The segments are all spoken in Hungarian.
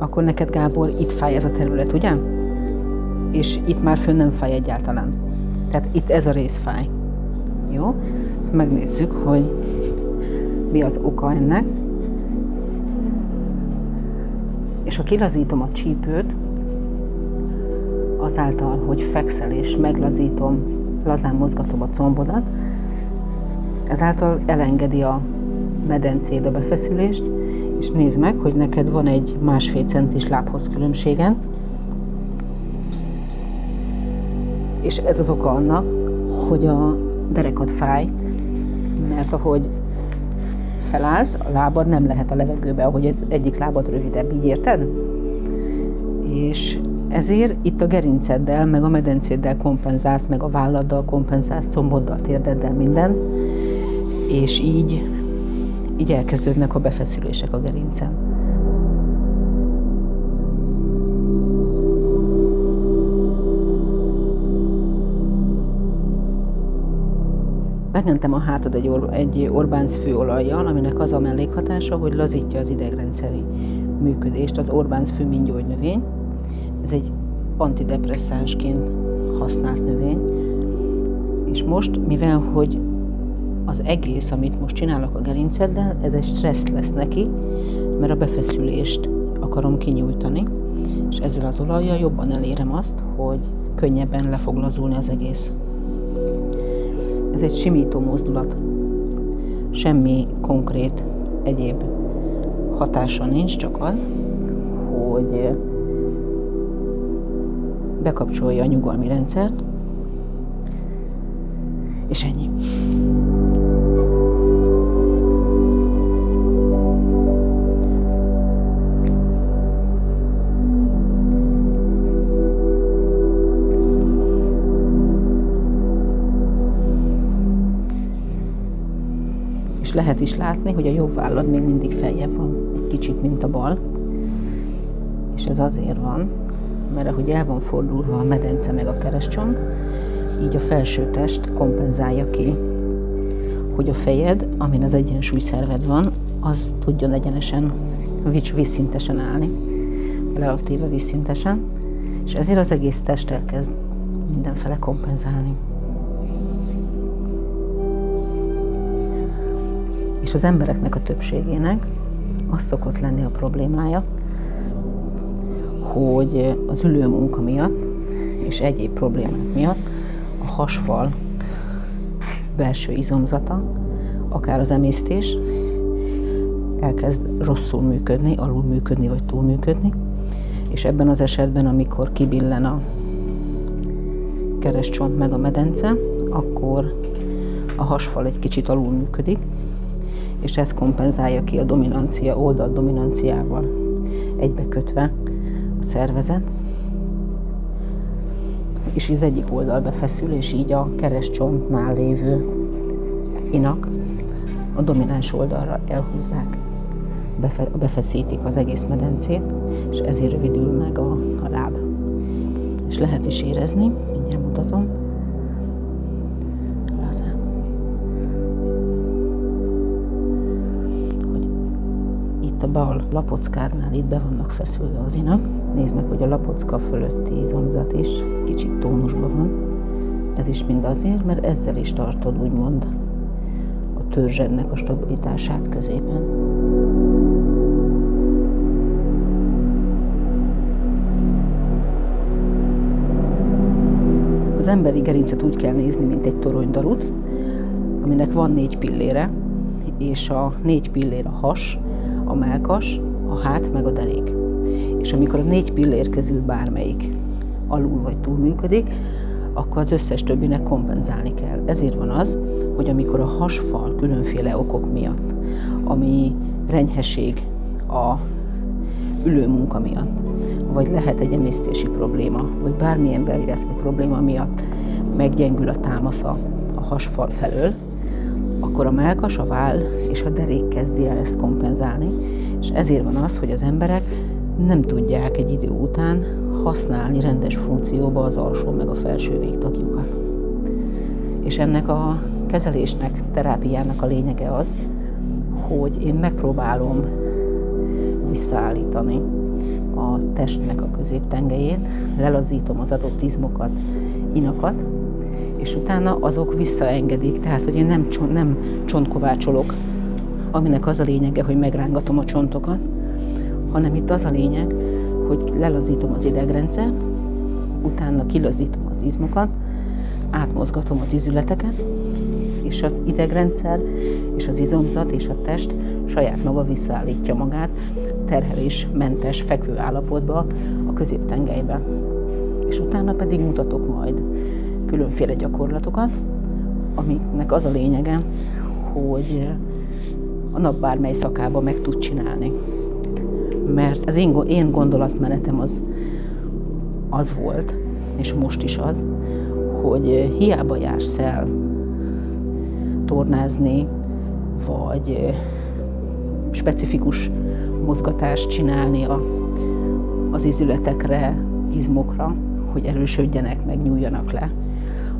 akkor neked, Gábor, itt fáj ez a terület, ugye? És itt már fönn nem fáj egyáltalán. Tehát itt ez a rész fáj. Jó? Ezt megnézzük, hogy mi az oka ennek. És ha kilazítom a csípőt, azáltal, hogy fekszel és meglazítom, lazán mozgatom a combodat, ezáltal elengedi a medencéd a befeszülést, és nézd meg, hogy neked van egy 1,5 centis lábhoz különbségen, és ez az oka annak, hogy a derekad fáj, mert ahogy felállsz, a lábad nem lehet a levegőbe, ahogy az egyik lábad rövidebb, így érted? És ezért itt a gerinceddel, meg a medencéddel kompenzálsz, meg a válladdal kompenzálsz, comboddal, térdeddel, minden, és így elkezdődnek a befeszülések a gerincen. Megmentem a hátad egy Orbánz főolajjal, aminek az a mellékhatása, hogy lazítja az idegrendszeri működést. Az Orbánz főmintgyógynövény, ez egy antidepresszánsként használt növény, és most, mivel hogy az egész, amit most csinálok a gerinceddel, ez egy stressz lesz neki, mert a befeszülést akarom kinyújtani, és ezzel az olajjal jobban elérem azt, hogy könnyebben le fog lazulni az egész. Ez egy simító mozdulat. Semmi konkrét egyéb hatása nincs, csak az, hogy bekapcsolja a nyugalmi rendszert, és ennyi. És lehet is látni, hogy a jobb vállad még mindig feljebb van, egy kicsit, mint a bal. És ez azért van, mert ahogy el van fordulva a medence meg a keresztcsomb, így a felső test kompenzálja ki, hogy a fejed, amin az egyensúlyszerved van, az tudjon egyenesen, vízszintesen állni, relatíve vízszintesen, és ezért az egész test elkezd mindenfele kompenzálni. És az embereknek a többségének az szokott lenni a problémája, hogy az ülőmunka miatt és egyéb problémák miatt a hasfal belső izomzata, akár az emésztés elkezd rosszul működni, alul működni vagy túl működni, és ebben az esetben, amikor kibillen a keresztcsont meg a medence, akkor a hasfal egy kicsit alul működik, és ez kompenzálja ki a dominancia, oldaldominanciával egybekötve a szervezet, és az egyik oldal befeszül, és így a keresztcsontnál lévő inak a domináns oldalra elhúzzák, befeszítik az egész medencét, és ezért rövidül meg a láb. És lehet is érezni, mindjárt mutatom, lazán, hogy itt a bal lapockádnál itt be vannak feszülve az inak. Nézd meg, hogy a lapocka fölötti izomzat is kicsit tónusban van. Ez is mind azért, mert ezzel is tartod úgymond a törzsednek a stabilitását középen. Az emberi gerincet úgy kell nézni, mint egy toronydarut, aminek van 4 pillére, és a 4 pillér a has, a mellkas, a hát meg a derék. És amikor a 4 pillér közül bármelyik alul vagy túl működik, akkor az összes többinek kompenzálni kell. Ezért van az, hogy amikor a hasfal különféle okok miatt, ami renyhesség a ülőmunka miatt, vagy lehet egy emésztési probléma, vagy bármilyen beléreszni probléma miatt meggyengül a támasza a hasfal felől, akkor a mellkas, a váll és a derék kezdi el ezt kompenzálni, és ezért van az, hogy az emberek nem tudják egy idő után használni rendes funkcióba az alsó meg a felső végtagjukat. És ennek a kezelésnek, terápiának a lényege az, hogy én megpróbálom visszaállítani a testnek a középtengelyén, lelazítom az adott izmokat, inakat, és utána azok visszaengedik, tehát hogy én nem csontkovácsolok, aminek az a lényege, hogy megrángatom a csontokat, hanem itt az a lényeg, hogy lelazítom az idegrendszert, utána kilazítom az izmokat, átmozgatom az izületeket, és az idegrendszer, és az izomzat, és a test saját maga visszaállítja magát terhelésmentes fekvő állapotba a középtengelybe. És utána pedig mutatok majd különféle gyakorlatokat, amiknek az a lényege, hogy a nap bármely szakában meg tud csinálni. Mert az én gondolatmenetem az volt, és most is az, hogy hiába jársz el tornázni, vagy specifikus mozgatást csinálni az izületekre, izmokra, hogy erősödjenek, meg nyúljanak le.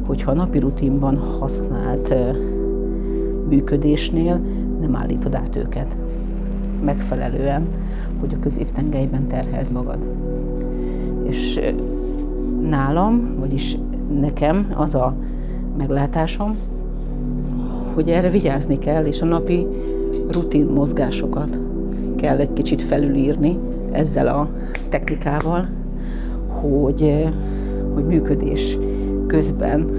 Hogyha a napi rutinban használt működésnél nem állítod át őket megfelelően, hogy a középtengelyben terheld magad. És nálam, vagyis nekem az a meglátásom, hogy erre vigyázni kell, és a napi rutin mozgásokat kell egy kicsit felülírni ezzel a technikával, hogy működés közben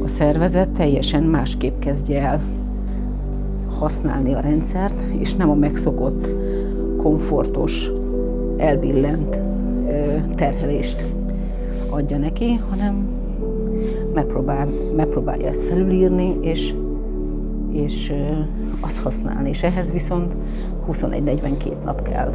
a szervezet teljesen másképp kezdje el használni a rendszert, és nem a megszokott, komfortos, elbillent terhelést adja neki, hanem megpróbálja ezt felülírni, és azt használni. És ehhez viszont 21-42 nap kell.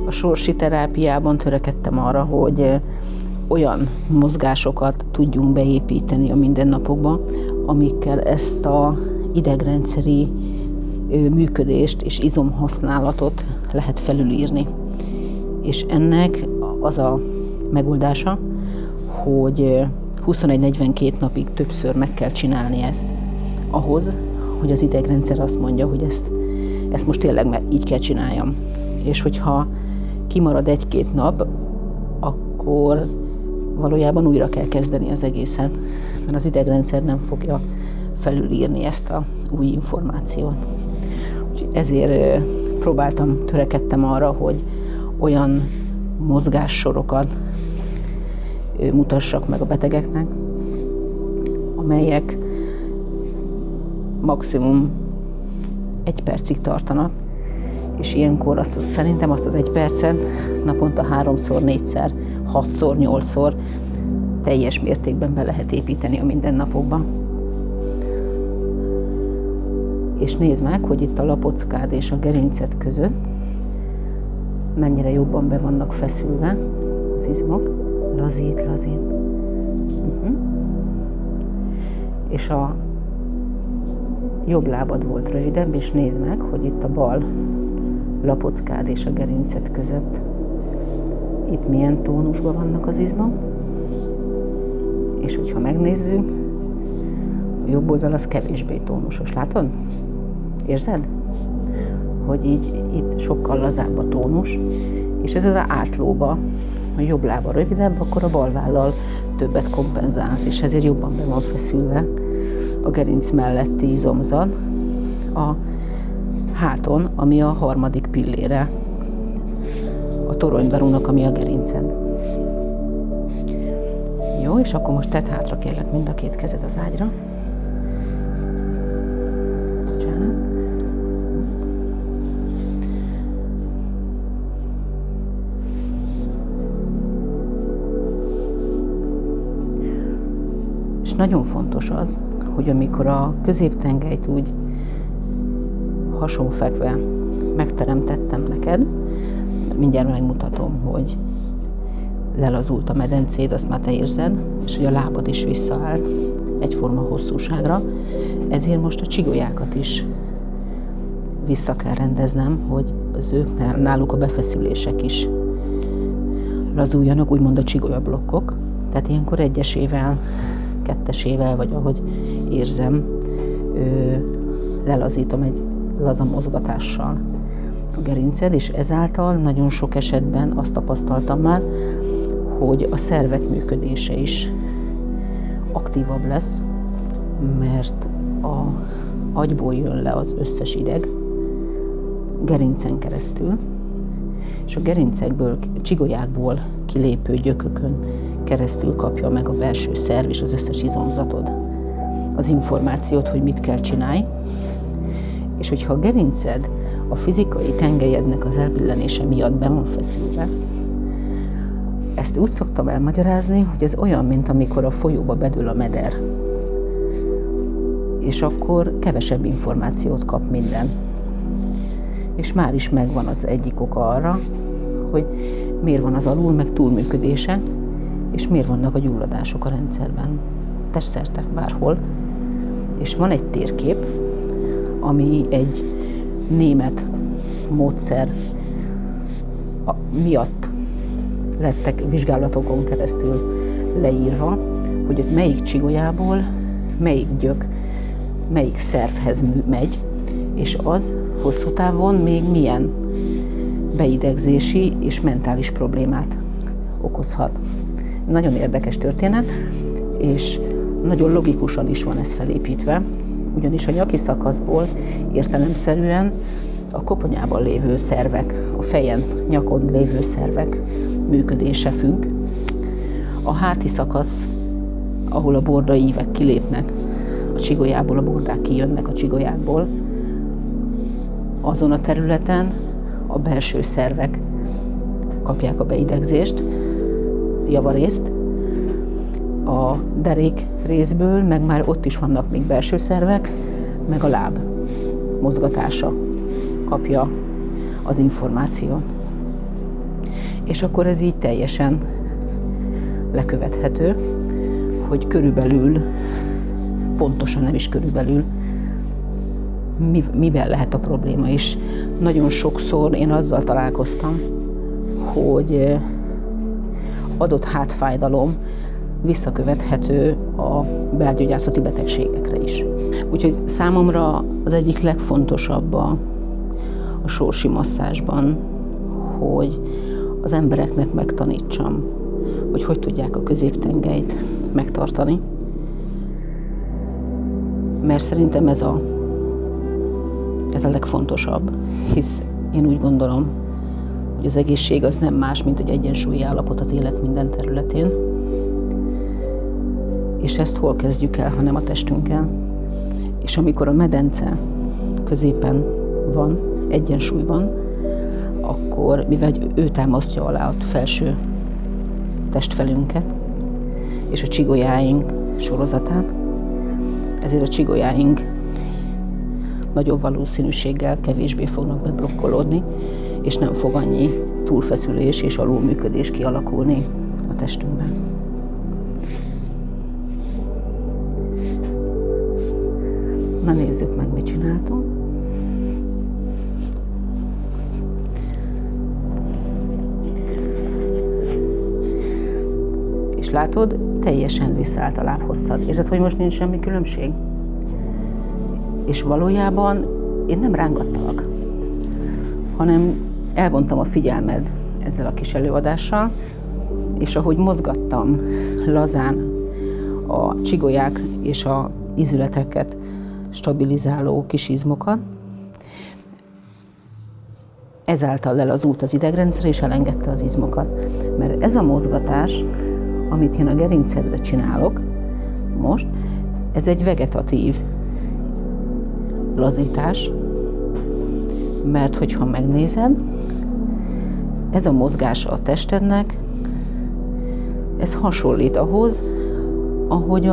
A sorsi terápiában törekedtem arra, hogy olyan mozgásokat tudjunk beépíteni a mindennapokba, amikkel ezt a idegrendszeri működést és izomhasználatot lehet felülírni. És ennek az a megoldása, hogy 21-42 napig többször meg kell csinálni ezt, ahhoz, hogy az idegrendszer azt mondja, hogy ezt most tényleg így kell csináljam. És hogyha kimarad 1-2 nap, akkor valójában újra kell kezdeni az egészet, mert az idegrendszer nem fogja felülírni ezt a új információt. Úgyhogy ezért törekedtem arra, hogy olyan mozgássorokat mutassak meg a betegeknek, amelyek maximum 1 percig tartanak, és ilyenkor szerintem azt az 1 percet naponta 3-szor, 4-szer, 6-szor, 8-szor teljes mértékben be lehet építeni a mindennapokba. És nézd meg, hogy itt a lapockád és a gerinced között mennyire jobban be vannak feszülve az izmok. Lazít. És a jobb lábad volt rövidebb, és nézd meg, hogy itt a bal lapockád és a gerinced között itt milyen tónusban vannak az izmok. És hogyha megnézzük, a jobb oldal az kevésbé tónusos. Látod? Érzed? Hogy így itt sokkal lazább a tónus, és ez az átlóba, a jobb lába rövidebb, akkor a bal vállal többet kompenzálsz, és ezért jobban be van feszülve a gerinc melletti izomzat a háton, ami a 3. pillére a toronydarúnak, ami a gerinced. Jó, és akkor most tedd hátra, kérlek, mind a 2 kezed az ágyra. Bocsánat. És nagyon fontos az, hogy amikor a középtengelyt úgy hasonfekve megteremtettem neked, mindjárt megmutatom, hogy lelazult a medencéd, azt már te érzed, és hogy a lábad is visszaáll egyforma hosszúságra, ezért most a csigolyákat is vissza kell rendeznem, hogy náluk a befeszülések is lazuljanak, úgymond a csigolyablokkok, Tehát ilyenkor egyesével, kettesével, vagy ahogy érzem, lelazítom egy laza mozgatással a gerinced, és ezáltal nagyon sok esetben azt tapasztaltam már, hogy a szervek működése is aktívabb lesz, mert a agyból jön le az összes ideg gerincen keresztül, és a gerincekből, csigolyákból kilépő gyökökön keresztül kapja meg a belső szerv és az összes izomzatod az információt, hogy mit kell csinálni, és hogyha a gerinced a fizikai tengelyednek az elbillenése miatt be van feszülve, ezt úgy szoktam elmagyarázni, hogy ez olyan, mint amikor a folyóba bedől a meder, és akkor kevesebb információt kap minden. És már is megvan az egyik oka arra, hogy miért van az alul, meg túlműködése, és miért vannak a gyulladások a rendszerben, testszerte, bárhol. És van egy térkép, ami egy német módszer miatt lettek vizsgálatokon keresztül leírva, hogy ott melyik csigolyából, melyik gyök, melyik szervhez megy, és az hosszú távon még milyen beidegzési és mentális problémát okozhat. Nagyon érdekes történet, és nagyon logikusan is van ez felépítve, ugyanis a nyaki szakaszból értelemszerűen a koponyában lévő szervek, a fejen, nyakon lévő szervek működése függ. A háti szakasz, ahol a borda ívek kilépnek a csigolyából, a bordák kijönnek a csigolyákból, azon a területen a belső szervek kapják a beidegzést, javarészt. A derék részből, meg már ott is vannak még belső szervek, meg a láb mozgatása kapja az információt. És akkor ez így teljesen lekövethető, hogy körülbelül, pontosan nem is körülbelül, miben lehet a probléma is. Nagyon sokszor én azzal találkoztam, hogy adott hátfájdalom visszakövethető a belgyógyászati betegségekre is. Úgyhogy számomra az egyik legfontosabb a sorsi masszázsban, hogy az embereknek megtanítsam, hogy tudják a középtengelyt megtartani. Mert szerintem ez a legfontosabb, hisz én úgy gondolom, hogy az egészség az nem más, mint egy egyensúlyi állapot az élet minden területén. És ezt hol kezdjük el, ha nem a testünkkel. És amikor a medence középen van, egyensúlyban, akkor, mivel ő támasztja alá a felső testfelünket és a csigolyáink sorozatát, ezért a csigolyáink nagyobb valószínűséggel kevésbé fognak beblokkolódni, és nem fog annyi túlfeszülés és alulműködés kialakulni a testünkben. Na nézzük meg, mit csináltunk. És látod, teljesen visszaállt a lábhosszad. Érzed, hogy most nincs semmi különbség? És valójában én nem rángattalak, hanem elvontam a figyelmed ezzel a kis előadással, és ahogy mozgattam lazán a csigolyák és a ízületeket stabilizáló kis izmokat, ezáltal elazult az idegrendszer, és elengedte az izmokat. Mert ez a mozgatás, amit én a gerincedre csinálok most, ez egy vegetatív lazítás, mert hogyha megnézed, ez a mozgás a testednek, ez hasonlít ahhoz, ahogy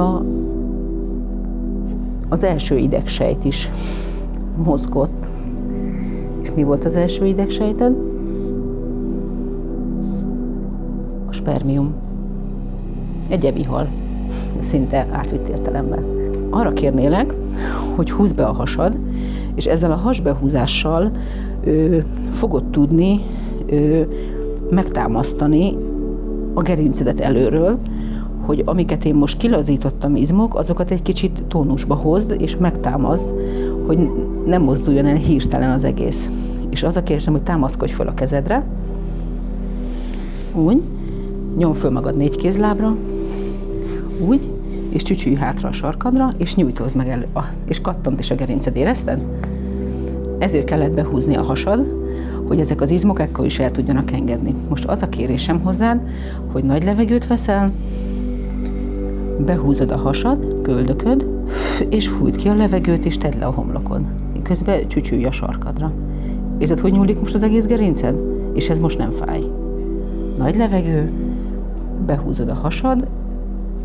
az első idegsejt is mozgott. És mi volt az első idegsejted? A spermium. Egy ebihal, szinte átvitt értelemben. Arra kérnélek, hogy húzd be a hasad, és ezzel a hasbehúzással fogod tudni megtámasztani a gerincedet előről, hogy amiket én most kilazítottam izmok, azokat egy kicsit tónusba hozd, és megtámaszd, hogy nem mozduljon el hirtelen az egész. És az a kérésem, hogy támaszkodj föl a kezedre, úgy, nyomd föl magad 4 kézlábra, úgy, és csücsülj hátra a sarkadra, és nyújtózd meg elő, és kattant is a gerinced, érezted? Ezért kellett behúzni a hasad, hogy ezek az izmok ekkor is el tudjanak engedni. Most az a kérésem hozzád, hogy nagy levegőt veszel, behúzod a hasad, köldököd, és fújt ki a levegőt, és tedd le a homlokod. Közben csücsülj a sarkadra. Érzed, hogy nyúlik most az egész gerinced? És ez most nem fáj. Nagy levegő, behúzod a hasad,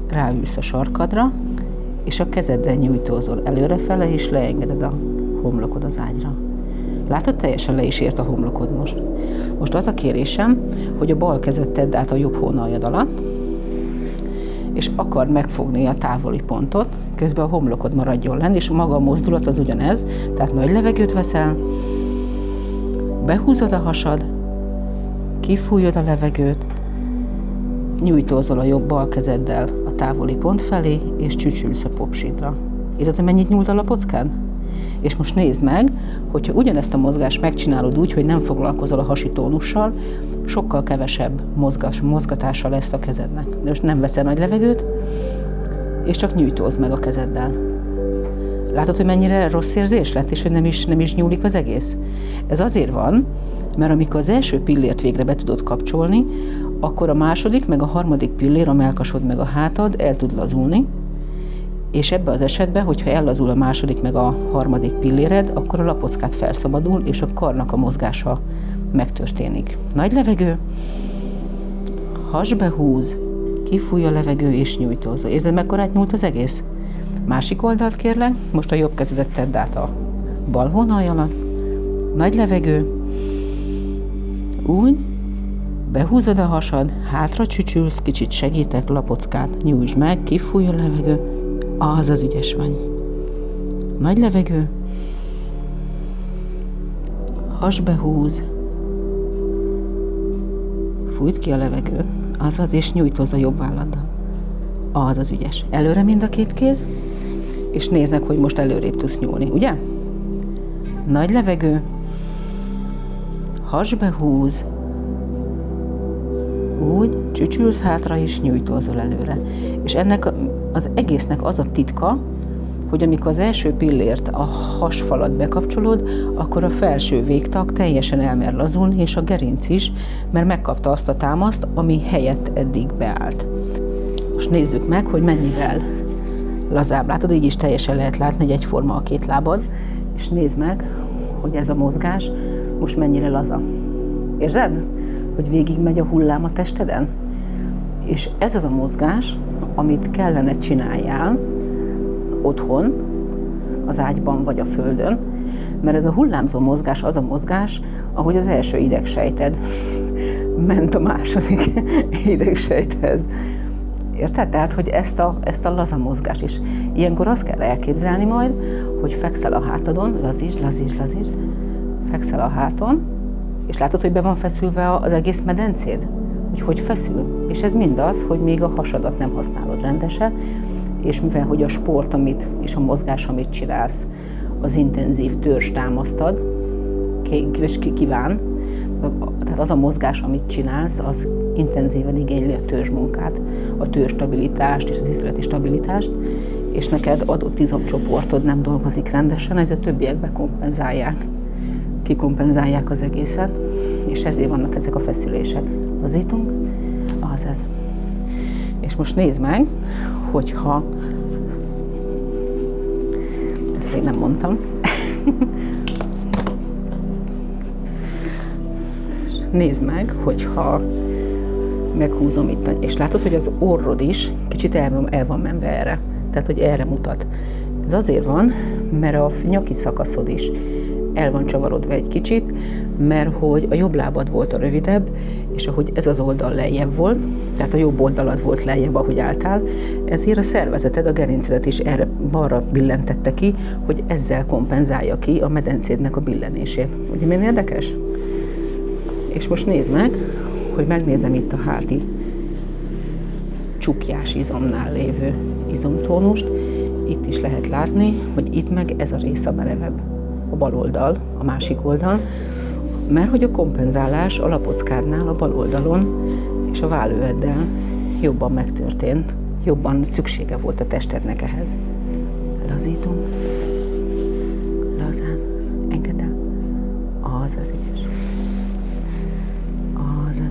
ráülsz a sarkadra, és a kezeddel nyújtózol előrefele, és leengeded a homlokod az ágyra. Látod, teljesen le is ért a homlokod most. Most az a kérésem, hogy a bal kezed tedd át a jobb hónaljad alatt, és akard megfogni a távoli pontot, közben a homlokod maradjon lenn, és maga a mozdulat az ugyanez, tehát nagy levegőt veszel, behúzod a hasad, kifújod a levegőt, nyújtózol a jobb-bal kezeddel a távoli pont felé, és csücsülsz a popsidra. Érzed, hogy mennyit nyúlt a lapockád? És most nézd meg, hogyha ugyanezt a mozgást megcsinálod úgy, hogy nem foglalkozol a hasi tónussal, sokkal kevesebb mozgatása lesz a kezednek. De most nem veszel nagy levegőt, és csak nyújtózd meg a kezeddel. Látod, hogy mennyire rossz érzés lett, és hogy nem is nyúlik az egész? Ez azért van, mert amikor az első pillért végre be tudod kapcsolni, akkor a második, meg a harmadik pillér, a mellkasod meg a hátad el tud lazulni, és ebben az esetben, hogyha ellazul a második meg a harmadik pilléred, akkor a lapockát felszabadul, és a karnak a mozgása megtörténik. Nagy levegő, hasbe húz, kifúj a levegő, és nyújtózol. Érzed, mekkorát nyúlt az egész? Másik oldalt kérlek, most a jobb kezedet tedd át a bal hónalj alatt. Nagy levegő, úgy, behúzod a hasad, hátra csücsülsz, kicsit segítek, lapockát nyújtsd meg, kifúj a levegő, az ügyes vagy. Nagy levegő, hasbe húz, fújt ki a levegőt, és nyújtózz a jobb válladdal. Az ügyes. Előre mind a 2 kéz, és nézzek, hogy most előrébb tudsz nyúlni, ugye? Nagy levegő, hasbe húz, úgy, csücsülsz hátra, és nyújtózol előre. És ennek az egésznek az a titka, hogy amikor az első pillért, a hasfalat bekapcsolod, akkor a felső végtag teljesen elmer lazulni, és a gerinc is, mert megkapta azt a támaszt, ami helyett eddig beállt. Most nézzük meg, hogy mennyivel lazább. Látod, így is teljesen lehet látni, hogy egyforma a 2 lábad, és nézd meg, hogy ez a mozgás most mennyire laza. Érzed, hogy végigmegy a hullám a testeden? És ez az a mozgás, amit kellene csináljál otthon, az ágyban vagy a földön, mert ez a hullámzó mozgás az a mozgás, ahogy az első idegsejted ment a második idegsejthez. Érted? Tehát, hogy ezt a laza mozgás is. Ilyenkor azt kell elképzelni majd, hogy fekszel a hátadon, lazítsd, fekszel a háton, és látod, hogy be van feszülve az egész medencéd? Hogy feszül. És ez mindaz, hogy még a hasadat nem használod rendesen, és mivel, hogy a sport, és a mozgás, amit csinálsz, az intenzív törzs támasztad, kíván, tehát az a mozgás, amit csinálsz, az intenzíven igényli a törzsmunkát, a törzs stabilitást és az izületi stabilitást, és neked adott izomcsoportod nem dolgozik rendesen, ezért a többiek kikompenzálják az egészet, és ezért vannak ezek a feszülések. Lazítunk, az ez. És most nézd meg, hogyha, ezt még nem mondtam, nézd meg, hogyha meghúzom itt, és látod, hogy az orrod is kicsit el van menve erre, tehát, hogy erre mutat. Ez azért van, mert a nyaki szakaszod is el van csavarodva egy kicsit, mert hogy a jobb lábad volt a rövidebb, és ahogy ez az oldal lejjebb volt, tehát a jobb oldalad volt lejjebb, ahogy álltál, ezért a szervezeted, a gerincedet is erre balra billentette ki, hogy ezzel kompenzálja ki a medencédnek a billenését. Ugye milyen érdekes? És most nézd meg, hogy megnézem itt a háti csukjás izomnál lévő izomtónust. Itt is lehet látni, hogy itt meg ez a rész a merevebb, a bal oldal, a másik oldal, mert hogy a kompenzálás a lapockádnál, a bal oldalon és a vállőeddel jobban megtörtént, jobban szüksége volt a testednek ehhez. Lazítom, lazán, engedd el, az ügyes, az,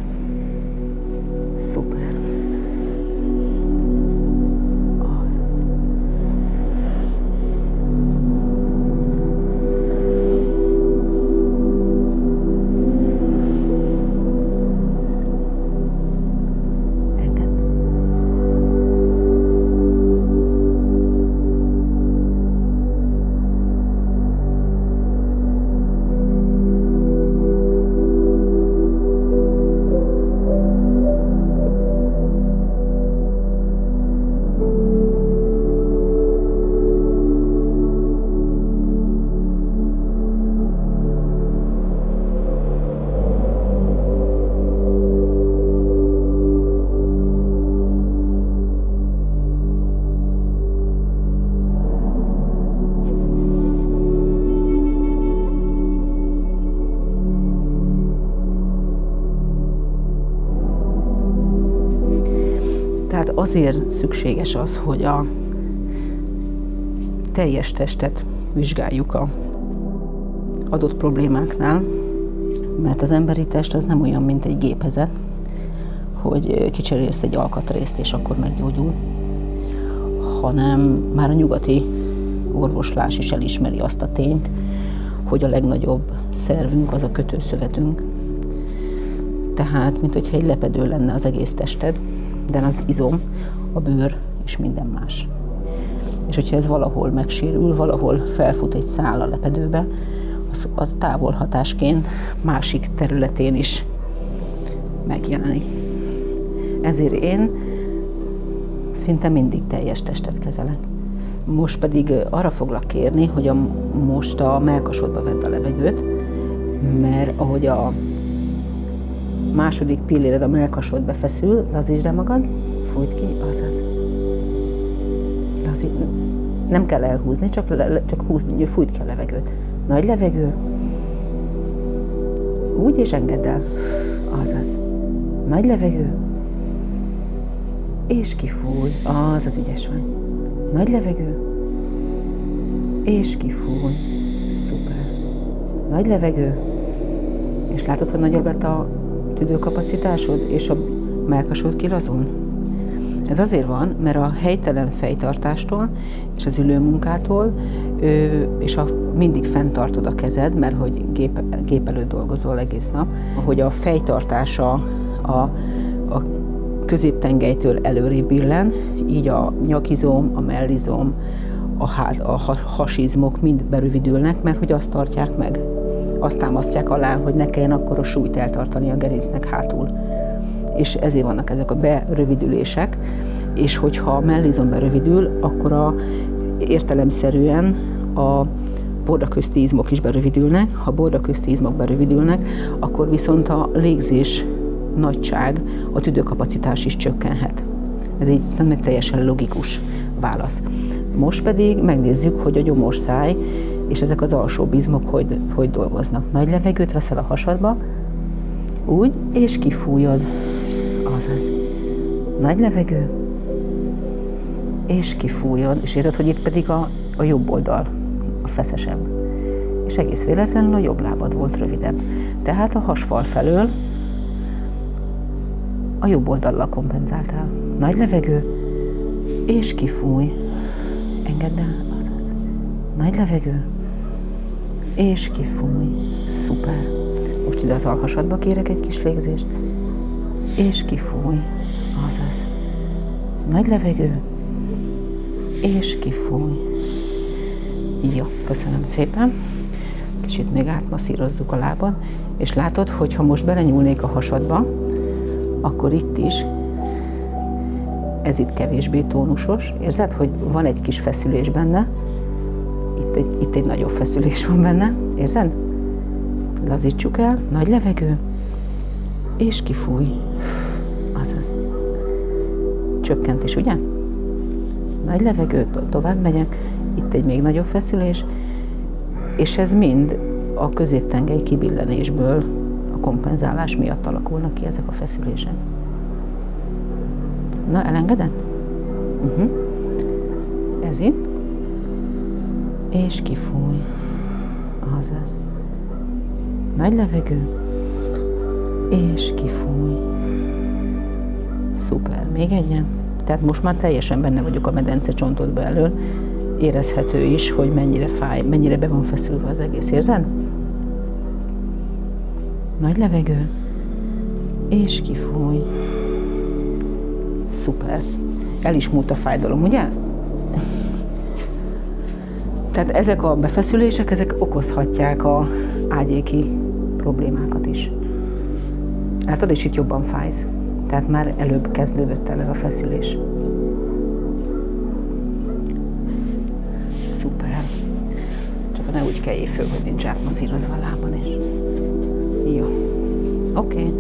szuper. Tehát azért szükséges az, hogy a teljes testet vizsgáljuk a adott problémáknál, mert az emberi test az nem olyan, mint egy gépezet, hogy kicserélsz egy alkatrészt, és akkor meggyógyul, hanem már a nyugati orvoslás is elismeri azt a tényt, hogy a legnagyobb szervünk az a kötőszövetünk. Tehát, mint hogyha egy lepedő lenne az egész tested, de az izom, a bőr és minden más. És hogyha ez valahol megsérül, valahol felfut egy szál a lepedőbe, az távolhatásként másik területén is megjelenik. Ezért én szinte mindig teljes testet kezelek. Most pedig arra foglak kérni, hogy most a mellkasodba vedd a levegőt, mert ahogy a második pilléred a mellkasod befeszül, lazítsd el magad, fújt ki, azaz. Nem kell elhúzni, csak húzni, fújt ki a levegőt. Nagy levegő. Úgy, és engedd el. Azaz. Nagy levegő. És kifúj. Az ügyes vagy. Nagy levegő. És kifúj. Szuper. Nagy levegő. És látod, hogy nagyobb lett a tüdőkapacitásod, és a mellkasod kilazul? Ez azért van, mert a helytelen fejtartástól és az ülőmunkától és mindig fenntartod a kezed, mert hogy gép előtt dolgozol egész nap, hogy a fejtartása a középtengelytől előrébb billen, így a nyakizom, a mellizom, a hasizmok mind berövidülnek, mert hogy azt tartják meg. Azt támasztják alá, hogy ne kelljen akkor a súlyt eltartani a gerincnek hátul. És ezért vannak ezek a berövidülések, és hogyha a mellizom berövidül, akkor értelemszerűen a bordaközti izmok is berövidülnek. Ha a bordaközti izmok berövidülnek, akkor viszont a légzés nagyság, a tüdőkapacitás is csökkenhet. Ez így szerintem teljesen logikus válasz. Most pedig megnézzük, hogy a gyomorszáj és ezek az alsóbb izmok hogy dolgoznak. Nagy levegőt veszel a hasadba, úgy, és kifújod. Azaz. Nagy levegő, és kifújod, és érzed, hogy itt pedig a jobb oldal, a feszesebb. És egész véletlenül a jobb lábad volt rövidebb. Tehát a hasfal felől a jobb oldallal kompenzáltál. Nagy levegő, és kifúj. Engedd el, azaz. Nagy levegő, és kifúj. Szuper. Most ide az alhasadba kérek egy kis légzést, és kifúj. Azaz. Nagy levegő, és kifúj. Jó, köszönöm szépen. Kicsit még átmasszírozzuk a lábad, és látod, hogy ha most belenyúlnék a hasadba, akkor itt is, ez itt kevésbé tónusos. Érzed, hogy van egy kis feszülés benne? Itt egy nagyobb feszülés van benne. Érzed? Lazítsuk el, nagy levegő, és kifúj. Azaz. csökkentés, ugye? Nagy levegőt, tovább megyek, itt egy még nagyobb feszülés, és ez mind a középtengely kibillenésből, a kompenzálás miatt alakulnak ki ezek a feszülések. Na, elengeded? Ez itt. És kifúj. Azaz. Nagy levegő. És kifúj. Szuper. Még egyen. Tehát most már teljesen benne vagyok a medence csontodba elől. Érezhető is, hogy mennyire fáj, mennyire be van feszülve az egész. Érzed? Nagy levegő. És kifúj. Szuper. El is múlt a fájdalom, ugye? Tehát ezek a befeszülések, ezek okozhatják a ágyéki problémákat is. Látod, és itt jobban fájsz. Tehát már előbb kezdődött el ez a feszülés. Szuper. Csak ne úgy kelljél föl, hogy nincs átmasszírozva a lábon is. Jó. Oké.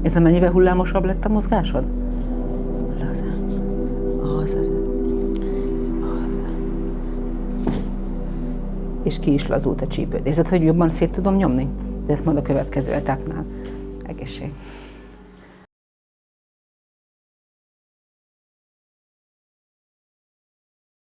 Ez nem mennyivel hullámosabb lett a mozgásod? És ki is lazult a csípőd. Érzed, hogy jobban szét tudom nyomni? De ezt majd a következő etapnál. Egészség.